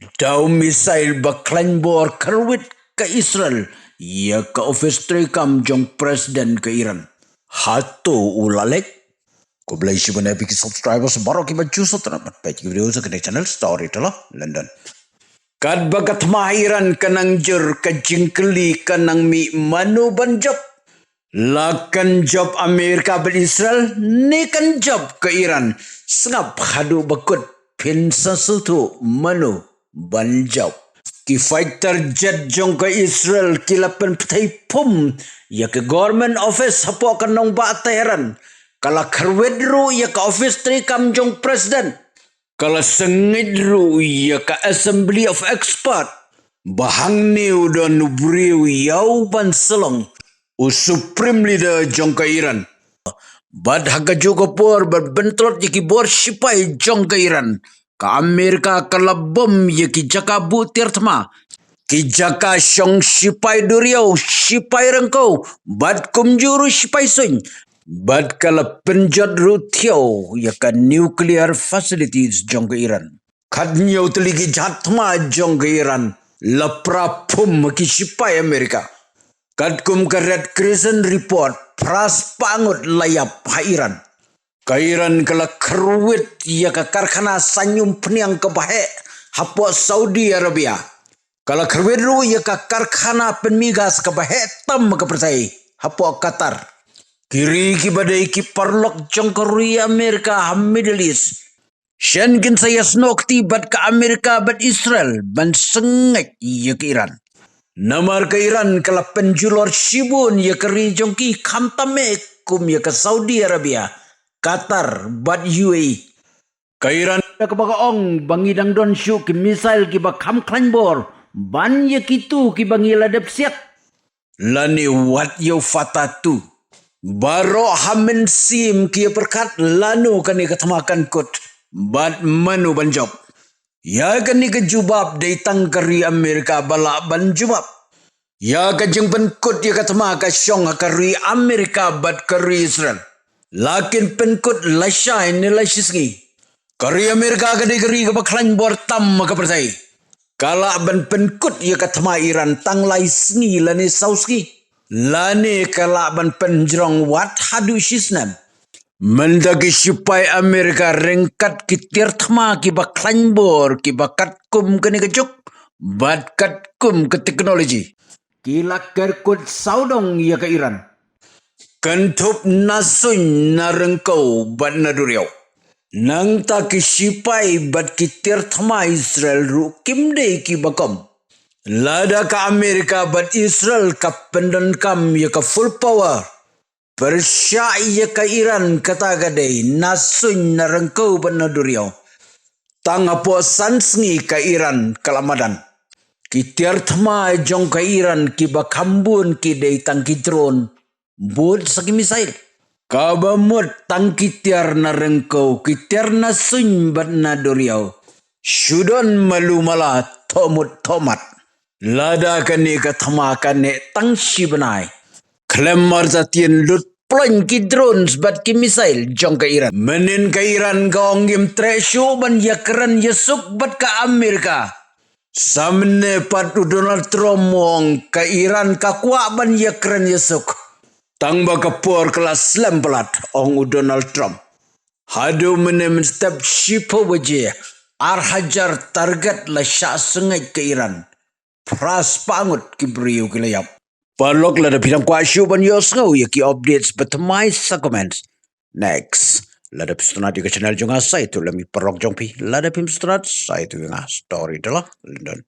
Daw misail baklan bor kerwit ke Israel, ia ke office trikam jong presiden ke Iran. Hatu ulalek, ko belai si mana biki subscribers baru kita juso teramat page video sa kini channel story telah London. Kad bagat mahiran kanang jur kajingkeli kanang mi manu banjob. Lakan job Amerika ber Israel, ni kan job ke Iran. Sengap hadu bakut pinsa sutu manu banjob. Ki fighter jet jong ke Israel kilapan petai pum. Ya ke government office hapo kanong ba Tehran. Kala kerwedru ya ke office trikam jong presiden. Kala sengidru ya ke assembly of expert. Bahang ni udah nubriu yau ban selong. Supreme leader jong ke Iran. Bad haga juga por berbentrot yaki bor sipai jong ke Iran. Ka Amerika kala bom yaki jaka butir tama. Ki jaka syong sipai duriau, sipai rengkau. Bad kumjuru sipai sun. Bad kala penjat rutiau yaka nuclear facilities jong ke Iran. Kadnyau teligi jahat tama jong ke Iran. Lapra pum ki sipai Amerika. Kadkum ke Red Crescent report pras pangut layap ha Iran. Ka Iran kala kerwit ya ka karkhana sanyum peniang ke bahe hapo Saudi Arabia. Kala kerwit ru ya ka karkhana penmigas ke bahe tam ke persai hapo Qatar. Kiri ki badai ki parlok jong Korea Amerika ha Middle East. Shenkin saya snokti bat ke Amerika bat Israel ban sengek ya ke Iran. Namar ke Iran kala penjulor shibun ya ke rijong ki kamtame kum ya ke Saudi Arabia, Qatar, bat UAE. Ke Iran ke bakaong bangidang don syu ki misail ki bakam klanbor, ban ya kitu ki bangi ladap siat. Lani wat yo fatatu. Baro hamen sim ki perkat lanu kani ketamakan kut, bat manu banjob. Ya kan ni kejubab dari tangkari Amerika balak ban jubab. Ya kajeng penkut ya katama ka syong kari Amerika bat kari Israel. Lakin penkut lasyai ni lasyisngi. Kari Amerika kari ke baklan bortam ka persai. Kala ban penkut ya katama Iran tang laisngi lani sauski. Lani kala ban penjrong wat hadu shisnam. Mendaki sipai Amerika rengkat ki tirthma ki baklan bor ki bakat kum kini kejuk bat kat kum ke teknologi kilak kerkut saudong ya ke Iran kentup nasun narengkau bat naduriau nang ta ki sipai bat ki tirthma Israel ru kimde ki bakom lada ka Amerika bat Israel ka pendenkam ya ka full power. Persya ke Iran kata gadai nasun narengkau benaduriau. Tangapo sansngi ke Iran kalamadan. Kitiar thma jong ke Iran ki bakambun ki dei tangki drone. Bud saki misail. Kabamut tangki tiar narengkau kitiar nasun benaduriau. Syudon malu mala tomut tomat. Lada kani kathma kani tangsi benai. Klem marzatien lut plan ki drones bat ki misail jong ke Iran. Menin ke Iran ka onggim tresyo ban yakran yesuk bat ke Amerika. Samne patu Donald Trump wong ke Iran ka kuak ban yakran yesuk. Tang ba kapor kelas lempelat ong Donald Trump. Hadu menem step shipo waje. Ar hajar target la syak sengai ke Iran. Pras pangut ki beriu ki layap. Parlok lada bidang kuasyu ban yos ngau ya ki updates betemai sa comments. Next, lada pistonat di channel jonga sa itu lami parlok jongpi lada pim stonat sa itu nga story telah London.